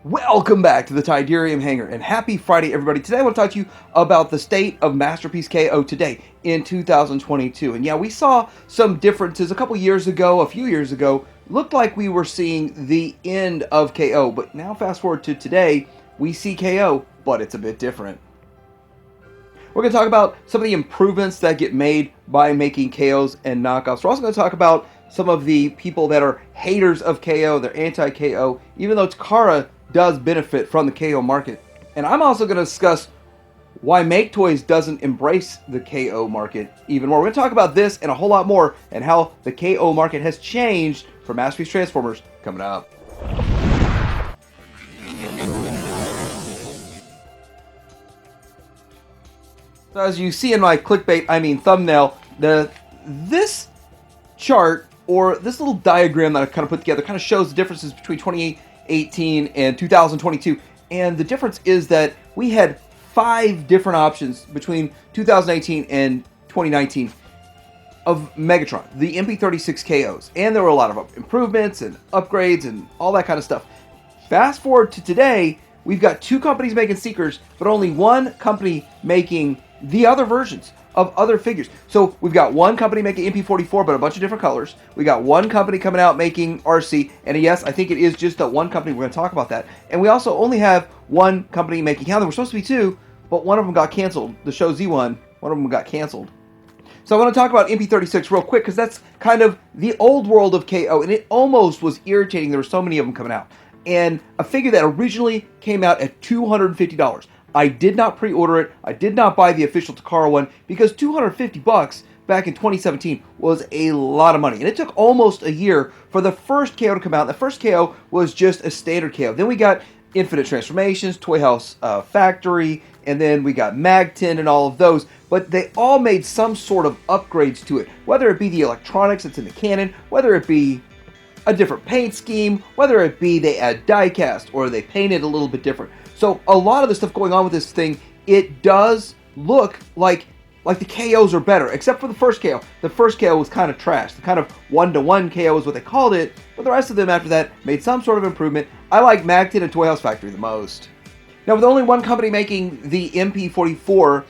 Welcome back to the Tidarium Hangar, and happy Friday, everybody. Today I want to talk to you about the state of Masterpiece KO today in 2022. And yeah, we saw some differences a couple years ago, a few years ago. Looked like we were seeing the end of KO, but now fast forward to today, we see KO, but it's a bit different. We're going to talk about some of the improvements that get made by making KOs and knockoffs. We're also going to talk about some of the people that are haters of KO, they're anti-KO, even though Takara does benefit from the KO market. And I'm also going to discuss why Make Toys doesn't embrace the KO market even more. We're going to talk about this and a whole lot more, and how the KO market has changed for Masterpiece Transformers coming up. So as you see in my thumbnail, this chart, or this little diagram that I've kind of put together, kind of shows the differences between 2018 and 2022. And the difference is that we had 5 different options between 2018 and 2019 of Megatron, the MP36 KOs. And there were a lot of improvements and upgrades and all that kind of stuff. Fast forward to today, we've got 2 companies making Seekers, but only 1 company making the other versions of other figures. So we've got 1 company making MP44, but a bunch of different colors. We got 1 company coming out making RC, and yes, I think it is just that 1 company. We're going to talk about that. And we also only have 1 company making Hound. There were supposed to be 2, but one of them got canceled. The show Z1, one of them got canceled. So I want to talk about MP36 real quick, because that's kind of the old world of KO, and it almost was irritating. There were so many of them coming out. And a figure that originally came out at $250. I did not pre-order it. I did not buy the official Takara one, because $250 back in 2017 was a lot of money. And it took almost a year for the first KO to come out. The first KO was just a standard KO. Then we got Infinite Transformations, Toy House Factory, and then we got Mag-10 and all of those. But they all made some sort of upgrades to it, whether it be the electronics that's in the cannon, whether it be a different paint scheme, whether it be they add die-cast or they paint it a little bit different. So a lot of the stuff going on with this thing, it does look like the KOs are better, except for the first KO. The first KO was kind of trash. The kind of 1-to-1 KO is what they called it, but the rest of them after that made some sort of improvement. I like Mag-10 and Toy House Factory the most. Now, with only 1 company making the MP44,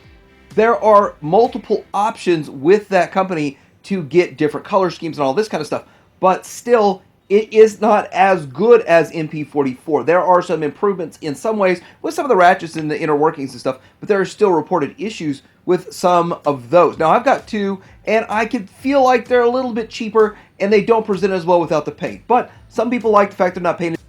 there are multiple options with that company to get different color schemes and all this kind of stuff, but still, it is not as good as MP44. There are some improvements in some ways with some of the ratchets and the inner workings and stuff, but there are still reported issues with some of those. Now, I've got 2, and I can feel like they're a little bit cheaper, and they don't present as well without the paint. But some people like the fact they're not painted.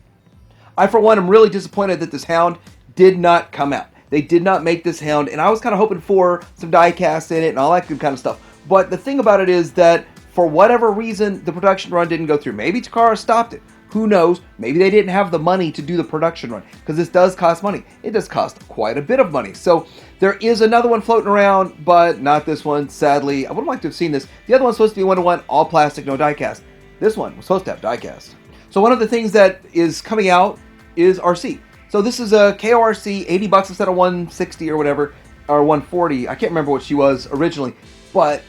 I, for one, am really disappointed that this Hound did not come out. They did not make this Hound, and I was kind of hoping for some die cast in it and all that good kind of stuff. But the thing about it is that for whatever reason, the production run didn't go through. Maybe Takara stopped it. Who knows? Maybe they didn't have the money to do the production run, because this does cost money. It does cost quite a bit of money. So there is another one floating around, but not this one, sadly. I would have liked to have seen this. The other one's supposed to be 1-to-1, all plastic, no die-cast. This one was supposed to have die-cast. So one of the things that is coming out is RC. So this is a KORC, $80 instead of $160 or whatever, or $140. I can't remember what she was originally, but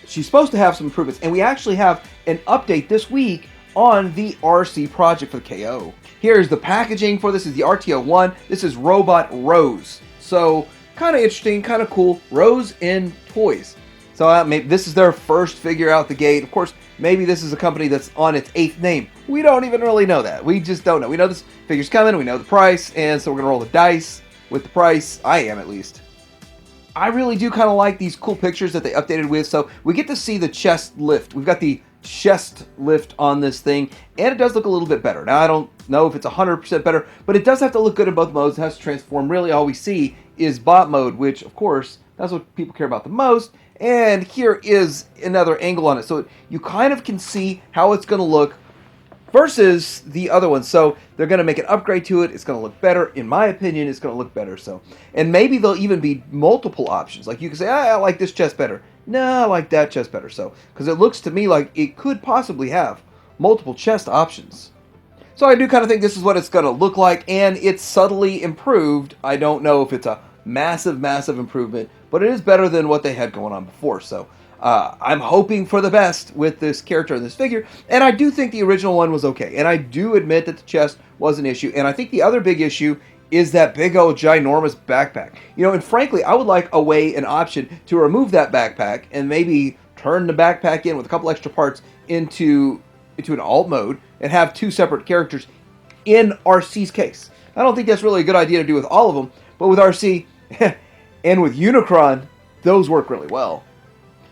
she's supposed to have some improvements, and we actually have an update this week on the RC project for the KO. Here's the packaging for this. Is the RTO1. This is Robot Rose. So kind of interesting, kind of cool. Rose in toys. So maybe this is their first figure out the gate. Of course, maybe this is a company that's on its 8th name. We don't even really know that. We just don't know. We know this figure's coming. We know the price, and so we're gonna roll the dice with the price. I am, at least. I really do kind of like these cool pictures that they updated with. So we get to see the chest lift. We've got the chest lift on this thing, and it does look a little bit better. Now, I don't know if it's 100% better, but it does have to look good in both modes. It has to transform. Really, all we see is bot mode, which, of course, that's what people care about the most. And here is another angle on it. So you kind of can see how it's going to look versus the other one. So they're going to make an upgrade to it. It's going to look better. In my opinion, it's going to look better. So, and maybe there'll even be multiple options. Like you can say, I like this chest better. No, I like that chest better. So, because it looks to me like it could possibly have multiple chest options. So I do kind of think this is what it's going to look like, and it's subtly improved. I don't know if it's a massive improvement, but it is better than what they had going on before. So I'm hoping for the best with this character and this figure, and I do think the original one was okay. And I do admit that the chest was an issue, and I think the other big issue is that big old ginormous backpack. And frankly, I would like a way, an option to remove that backpack and maybe turn the backpack in with a couple extra parts into an alt mode and have two separate characters in RC's case. I don't think that's really a good idea to do with all of them, but with RC and with Unicron, those work really well.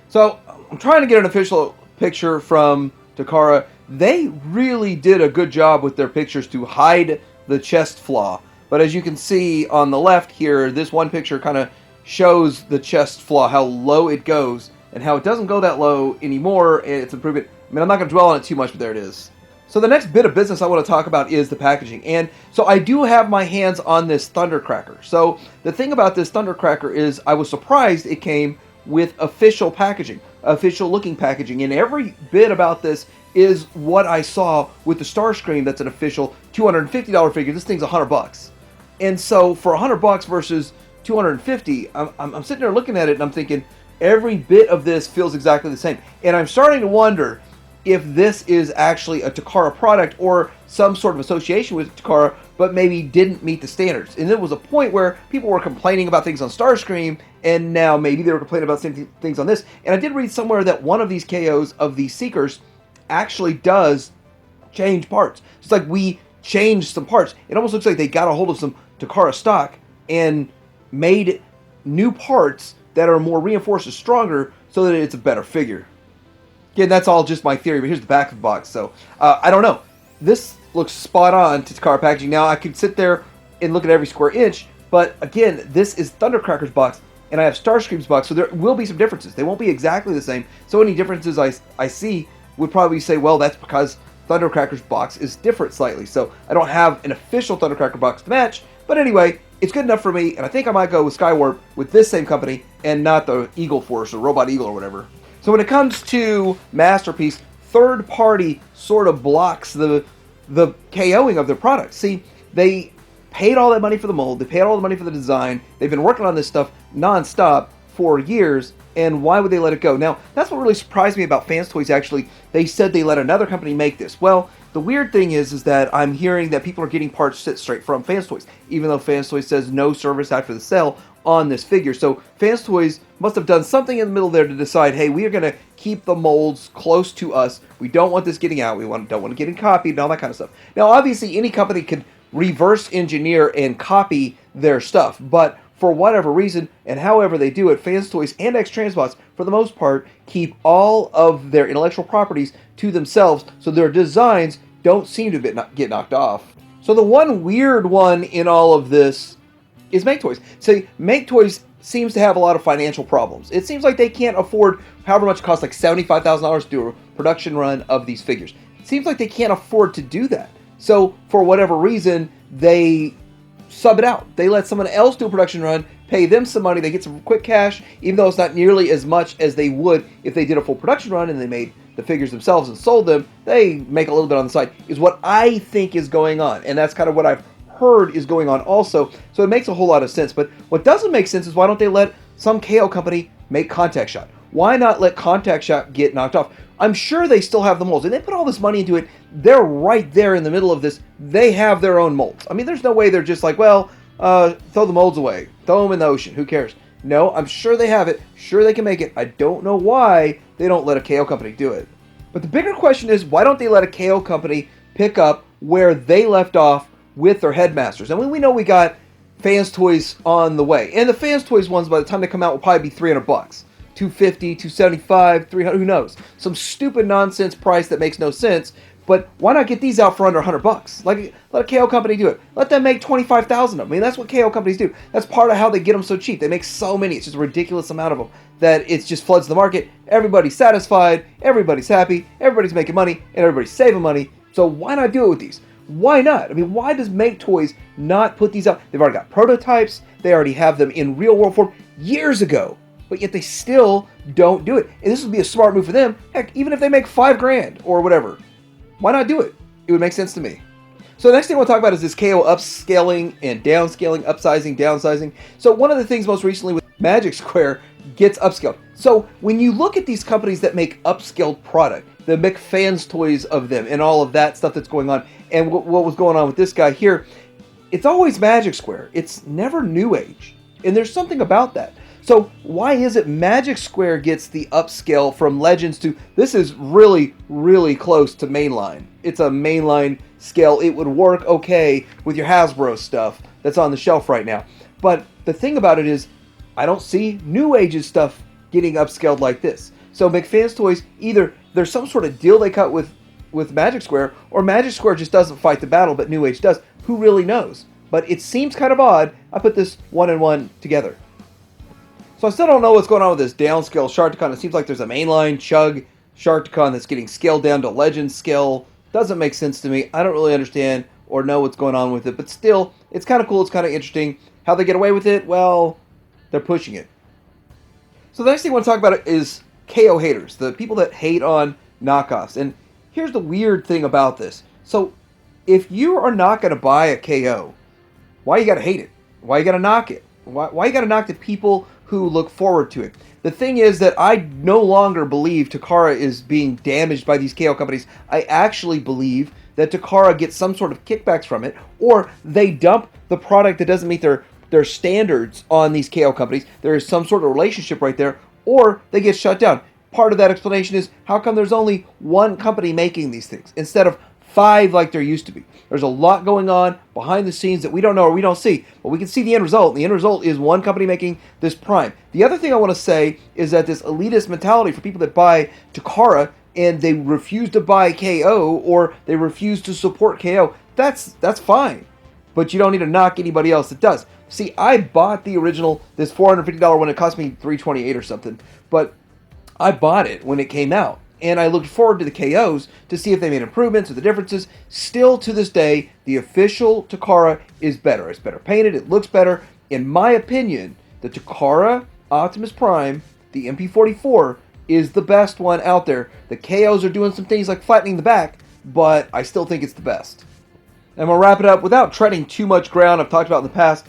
So I'm trying to get an official picture from Takara. They really did a good job with their pictures to hide the chest flaw. But as you can see on the left here, this one picture kind of shows the chest flaw, how low it goes, and how it doesn't go that low anymore, and it's improvement. I mean, I'm not going to dwell on it too much, but there it is. So the next bit of business I want to talk about is the packaging. And so I do have my hands on this Thundercracker. So the thing about this Thundercracker is I was surprised it came with official packaging, official looking packaging. And every bit about this is what I saw with the Starscream. That's an official $250 figure. This thing's $100. And so for $100 versus $250, I'm sitting there looking at it and I'm thinking every bit of this feels exactly the same. And I'm starting to wonder if this is actually a Takara product or some sort of association with Takara, but maybe didn't meet the standards. And there was a point where people were complaining about things on Starscream, and now maybe they were complaining about the same things on this. And I did read somewhere that one of these KOs of these Seekers actually does change parts. It's like we changed some parts. It almost looks like they got a hold of some Takara stock and made new parts that are more reinforced and stronger so that it's a better figure. Again, that's all just my theory, but here's the back of the box. So, I don't know. This looks spot on to Takara packaging. Now, I could sit there and look at every square inch, but again, this is Thundercracker's box, and I have Starscream's box, so there will be some differences. They won't be exactly the same. So any differences I see would probably say, well, that's because Thundercracker's box is different slightly. So I don't have an official Thundercracker box to match, but anyway, it's good enough for me, and I think I might go with Skywarp with this same company and not the Eagle Force or Robot Eagle or whatever. So when it comes to Masterpiece, third party sort of blocks the KOing of their product. See, they paid all that money for the mold, they paid all the money for the design, they've been working on this stuff nonstop for years, and why would they let it go? Now, that's what really surprised me about Fans Toys, actually. They said they let another company make this. Well, the weird thing is that I'm hearing that people are getting parts straight from Fans Toys, even though Fans Toys says no service after the sale on this figure. So Fans Toys must have done something in the middle there to decide, hey, we are going to keep the molds close to us. We don't want this getting out. We don't want to get copied and all that kind of stuff. Now, obviously, any company could reverse engineer and copy their stuff, but for whatever reason, and however they do it, Fans Toys and X-Transbots, for the most part, keep all of their intellectual properties to themselves, so their designs don't seem to get knocked off. So the one weird one in all of this is Make Toys. See, Make Toys seems to have a lot of financial problems. It seems like they can't afford however much it costs, like $75,000 to do a production run of these figures. It seems like they can't afford to do that. So for whatever reason, they sub it out. They let someone else do a production run, pay them some money, they get some quick cash, even though it's not nearly as much as they would if they did a full production run and they made the figures themselves and sold them. They make a little bit on the side, is what I think is going on. And that's kind of what I've heard is going on also. So it makes a whole lot of sense. But what doesn't make sense is why don't they let some KO company make Contact Shot? Why not let Contact Shot get knocked off? I'm sure they still have the molds, and they put all this money into it. They're right there in the middle of this. They have their own molds. I mean, there's no way they're just like, well, throw the molds away. Throw them in the ocean. Who cares? No, I'm sure they have it. Sure they can make it. I don't know why they don't let a KO company do it. But the bigger question is, why don't they let a KO company pick up where they left off with their headmasters? And we know we got Fans Toys on the way. And the Fans Toys ones, by the time they come out, will probably be $300. $250, $275, $300, who knows? Some stupid nonsense price that makes no sense. But why not get these out for under $100? Like, let a KO company do it. Let them make 25,000 of them. I mean, that's what KO companies do. That's part of how they get them so cheap. They make so many. It's just a ridiculous amount of them that it just floods the market. Everybody's satisfied. Everybody's happy. Everybody's making money. And everybody's saving money. So why not do it with these? Why not? I mean, why does Make Toys not put these out? They've already got prototypes. They already have them in real world form years ago. But yet they still don't do it. And this would be a smart move for them. Heck, even if they make $5,000 or whatever, why not do it? It would make sense to me. So the next thing I want to talk about is this KO upscaling and downscaling, upsizing, downsizing. So one of the things most recently with Magic Square, gets upscaled. So when you look at these companies that make upscaled product, the McFans toys of them and all of that stuff that's going on, and what was going on with this guy here, it's always Magic Square. It's never New Age. And there's something about that. So why is it Magic Square gets the upscale from Legends to, this is really, really close to mainline. It's a mainline scale. It would work okay with your Hasbro stuff that's on the shelf right now. But the thing about it is, I don't see New Age's stuff getting upscaled like this. So McFans Toys, either there's some sort of deal they cut with Magic Square, or Magic Square just doesn't fight the battle, but New Age does. Who really knows? But it seems kind of odd. I put this 1 and 1 together. So I still don't know what's going on with this downscale Sharkticon. It seems like there's a mainline Chug Sharkticon that's getting scaled down to Legend scale. Doesn't make sense to me. I don't really understand or know what's going on with it. But still, it's kind of cool. It's kind of interesting. How they get away with it? Well, they're pushing it. So the next thing I want to talk about is KO haters. The people that hate on knockoffs. And here's the weird thing about this. So if you are not going to buy a KO, why you got to hate it? Why you got to knock it? Why you got to knock the people who look forward to it? The thing is that I no longer believe Takara is being damaged by these KO companies. I actually believe that Takara gets some sort of kickbacks from it, or they dump the product that doesn't meet their standards on these KO companies. There is some sort of relationship right there, or they get shut down. Part of that explanation is, how come there's only one company making these things instead of 5 like there used to be? There's a lot going on behind the scenes that we don't know or we don't see, but we can see the end result. And the end result is one company making this Prime. The other thing I want to say is that this elitist mentality for people that buy Takara and they refuse to buy KO, or they refuse to support KO, that's fine. But you don't need to knock anybody else that does. See, I bought the original, this $450 one. It cost me $328 or something, but I bought it when it came out. And I looked forward to the KOs to see if they made improvements or the differences. Still to this day, the official Takara is better. It's better painted. It looks better. In my opinion, the Takara Optimus Prime, the MP44, is the best one out there. The KOs are doing some things like flattening the back, but I still think it's the best. And I'm going to wrap it up without treading too much ground I've talked about in the past.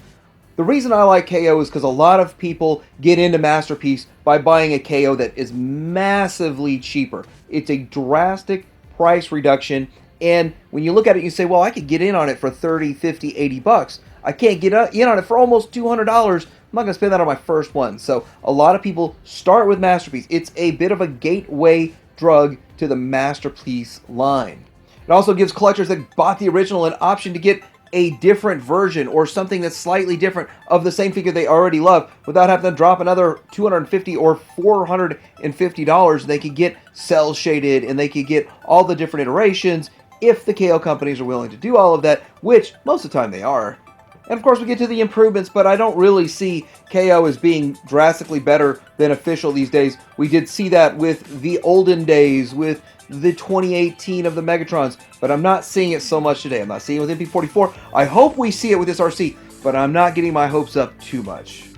The reason I like KO is because a lot of people get into Masterpiece by buying a KO that is massively cheaper. It's a drastic price reduction, and when you look at it, you say, well, I could get in on it for 30, 50, 80 bucks. I can't get in on it for almost $200. I'm not going to spend that on my first one. So a lot of people start with Masterpiece. It's a bit of a gateway drug to the Masterpiece line. It also gives collectors that bought the original an option to get a different version or something that's slightly different of the same figure they already love without having to drop another $250 or $450. They could get cell shaded and they could get all the different iterations if the KO companies are willing to do all of that, which most of the time they are. And of course we get to the improvements, but I don't really see KO as being drastically better than official these days. We did see that with the olden days, with the 2018 of the Megatrons, but I'm not seeing it so much today. I'm not seeing it with MP44. I hope we see it with this RC, but I'm not getting my hopes up too much.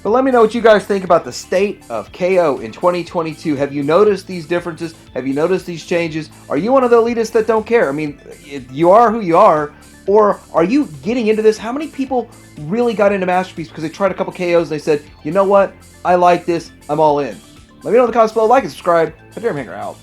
But let me know what you guys think about the state of KO in 2022. Have you noticed these differences? Have you noticed these changes? Are you one of the elitists that don't care? I mean, you are who you are. Or are you getting into this? How many people really got into Masterpiece because they tried a couple KOs and they said, you know what? I like this. I'm all in. Let me know in the comments below. Like and subscribe. Pajama Hanger out.